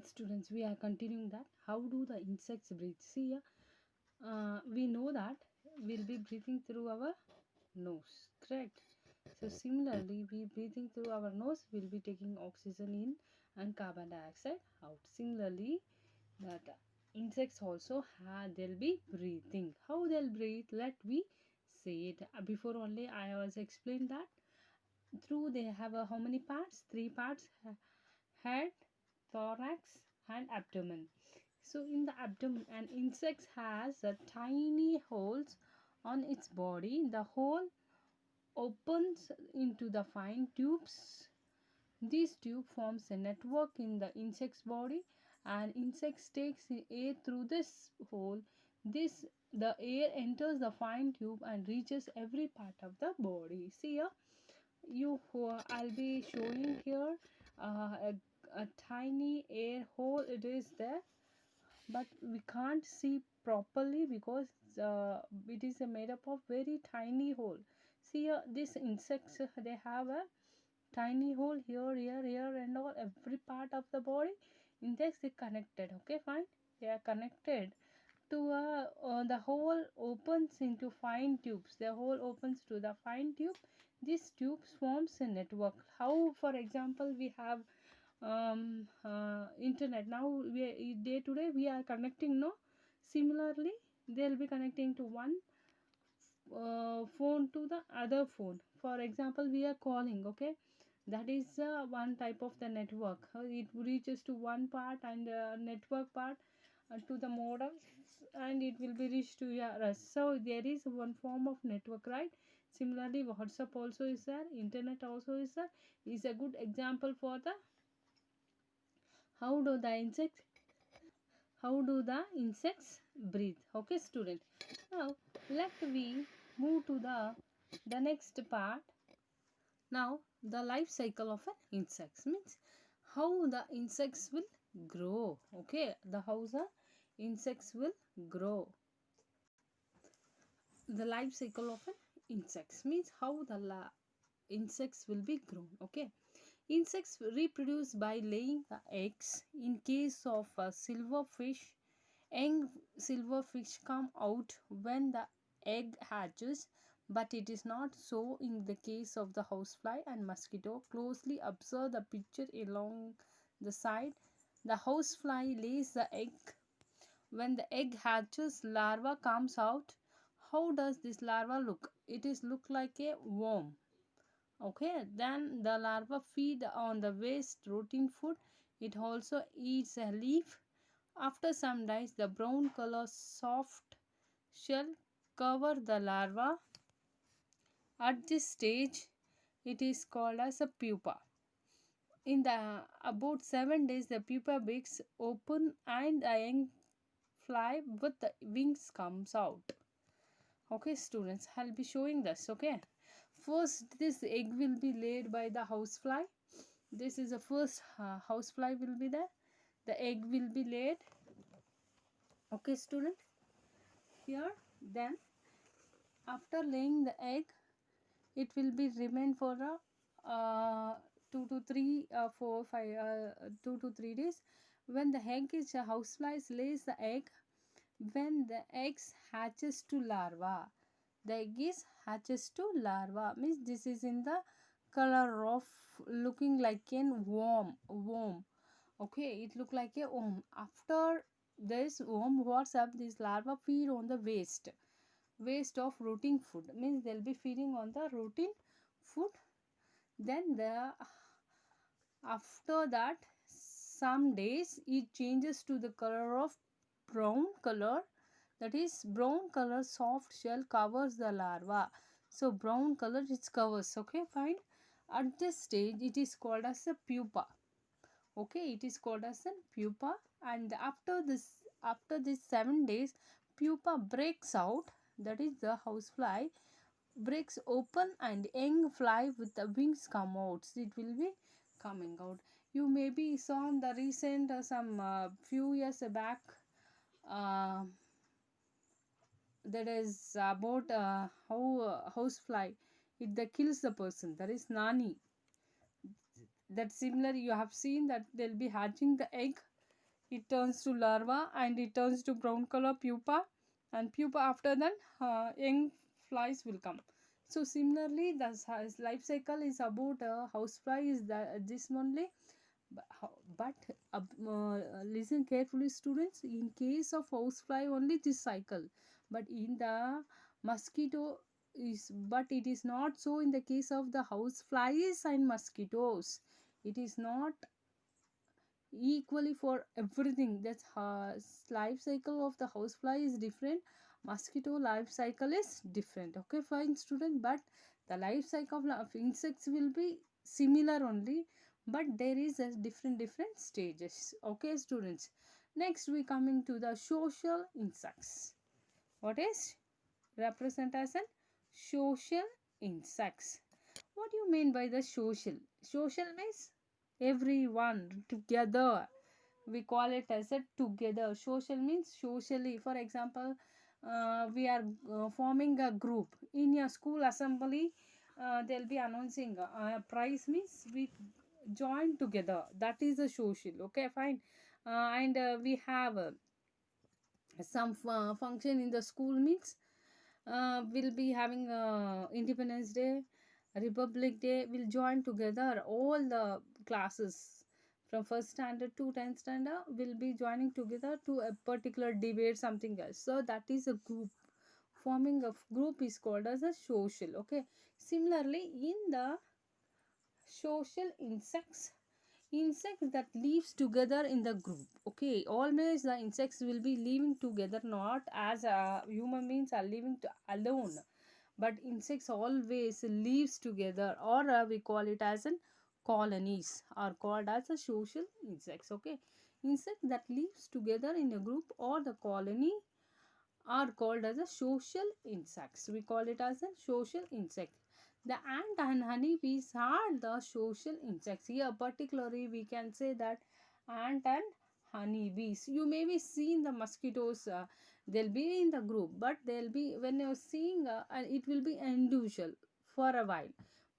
Students, we are continuing that. How do the insects breathe? See, we know that we'll be breathing through our nose, correct? So similarly, we breathing through our nose, we'll be taking oxygen in and carbon dioxide out. Similarly, that insects also they'll be breathing. How they'll breathe? Let me say it. Before only I was explained that through they have how many parts? Three parts: head, thorax, and abdomen. So in the abdomen, an insect has a tiny holes on its body. The hole opens into the fine tubes. This tube forms a network in the insect's body, and insect takes air through this hole. This the air enters the fine tube and reaches every part of the body. See here, I'll be showing here a tiny air hole. It is there, but we can't see properly because it is made up of very tiny hole. See here, these insects they have a tiny hole here, here, and all every part of the body. Insects they connected. Okay, fine. They are connected to the hole opens into fine tubes. The hole opens to the fine tube. This tube forms a network. How, for example, we have internet now. We day to day we are connecting. No, similarly they'll be connecting to one phone to the other phone. For example, we are calling. Okay, that is one type of the network. It reaches to one part and network part to the modem, and it will be reached to us. So there is one form of network, right? Similarly, WhatsApp also is there, internet also is there. Is a good example for the how do the insects breathe. Okay, student. Now let we move to the next part. Now the life cycle of an insects means how the insects will grow. Okay, the how the insects will grow. The life cycle of an insects means how the insects will be grown. Okay, insects reproduce by laying the eggs. In case of a silverfish, young silverfish come out when the egg hatches, but it is not so in the case of the housefly and mosquito. Closely observe the picture along the side. The housefly lays the egg. When the egg hatches, larva comes out. How does this larva look? It is look like a worm. Okay, then the larva feed on the waste routine food. It also eats a leaf. After some days, the brown color soft shell cover the larva. At this stage, it is called as a pupa. In the about 7 days, the pupa breaks open and the young fly with the wings comes out. Okay, students, I'll be showing this. Okay, first this egg will be laid by the housefly. This is the first housefly will be there. The egg will be laid. Okay, student, here then after laying the egg, it will be remain for a 2 to 3 4 5 2 to 3 days. When the egg is housefly lays the egg, when the eggs hatches to larva, the egg is hatches to larva means this is in the color of looking like a worm. Okay, it look like a worm. After this worm, what's up? This larva feed on the waste of rotting food means they'll be feeding on the rotting food. Then the after that some days it changes to the color of brown color. That is brown color soft shell covers the larva. So brown color it covers. Okay, fine. At this stage it is called as a pupa. Okay, it is called as a pupa. And after this 7 days, pupa breaks out. That is the housefly breaks open and young fly with the wings come out. It will be coming out. You maybe saw in the recent some few years back, uh, that is about how housefly it that kills the person. That is nani. That similar you have seen that they'll be hatching the egg. it turns to larva and it turns to brown color pupa, and pupa after that young flies will come. So similarly the life cycle is about housefly is this only. But listen carefully students, in case of housefly only this cycle, but in the mosquito is, but it is not so in the case of the houseflies and mosquitoes. It is not equally for everything. That's life cycle of the housefly is different, mosquito life cycle is different. Okay fine student, but the life cycle of insects will be similar only, but there is a different stages. Okay students, next we coming to the social insects. What is represent as an social insects? What do you mean by the social? Social means everyone together. We call it as a together. Social means socially. For example, we are forming a group in a school assembly. They'll be announcing a prize means we join together. That is a social. Okay, fine. And we have some function in the school means we'll be having Independence Day, Republic Day. We'll join together all the classes from first standard to 10th standard. Will be joining together to a particular debate, something else. So that is a group. Forming a group is called as a social. Okay. Similarly, in the social insects, insects that lives together in the group. Okay, always the insects will be living together, not as human beings are living alone, but insects always lives together, or we call it as an colonies, are called as a social insects. Okay, insect that lives together in a group or the colony are called as a social insects. We call it as a social insect. The ant and honeybees are the social insects. Here, particularly, we can say that ant and honeybees. You may be seeing the mosquitoes. They'll be in the group, but they'll be when you're seeing, it will be individual for a while.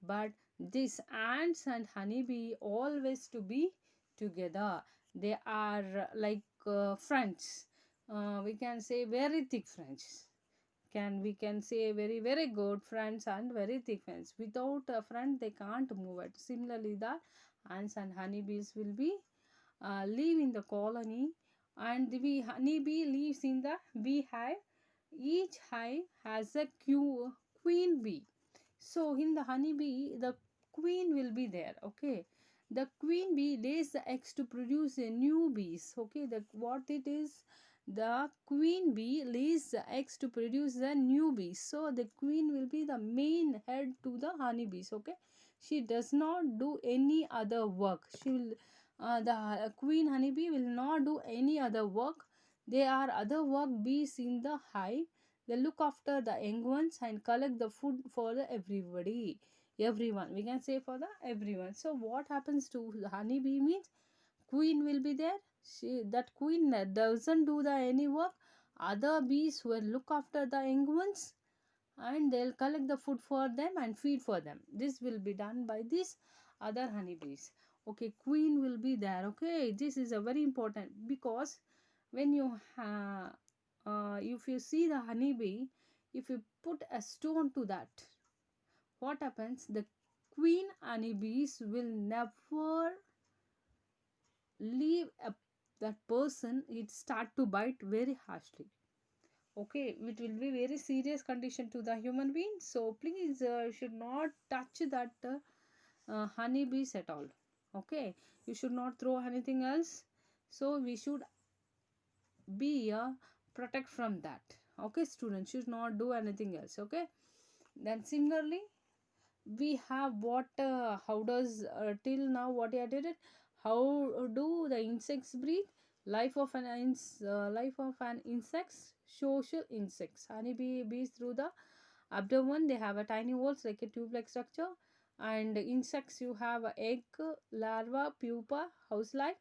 But these ants and honeybee always to be together. They are like friends. We can say very thick friends. We can say very good friends and very thick friends. Without a friend they can't move it. Similarly the ants and honeybees will be live in the colony, and the honeybee lives in the beehive. Each hive has a queen bee. So in the honeybee the queen will be there. Okay, the queen bee lays the eggs to produce a new bees. Okay, the what it is, the queen bee lays the eggs to produce the new bees. So the queen will be the main head to the honeybees. Okay, she does not do any other work. She will the queen honeybee will not do any other work. There are other work bees in the hive. They look after the young ones and collect the food for the everybody, everyone. We can say for the everyone. So what happens to the honeybee means queen will be there. That queen doesn't do the any work. Other bees will look after the young ones and they'll collect the food for them and feed for them. This will be done by these other honeybees. Okay, queen will be there. Okay, this is a very important, because when you if you see the honeybee, if you put a stone to that, what happens, the queen honeybees will never leave that person. It start to bite very harshly. Okay, it will be very serious condition to the human being. So please should not touch that honeybees at all. Okay, you should not throw anything else. So we should be protect from that. Okay, students should not do anything else. Okay, then similarly we have what how does till now what I did it, how do the insects breathe? Life of an life of an insects, social insects. Honeybee bees through the abdomen, they have a tiny holes like a tube like structure. And insects, you have a egg, larva, pupa, house life.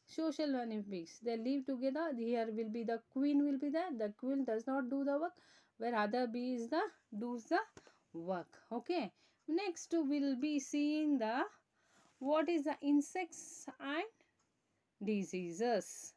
Social honeybees, they live together. Here will be the queen will be there. The queen does not do the work, where other bees the does the work. Okay, next we'll be seeing the what is the insects and diseases.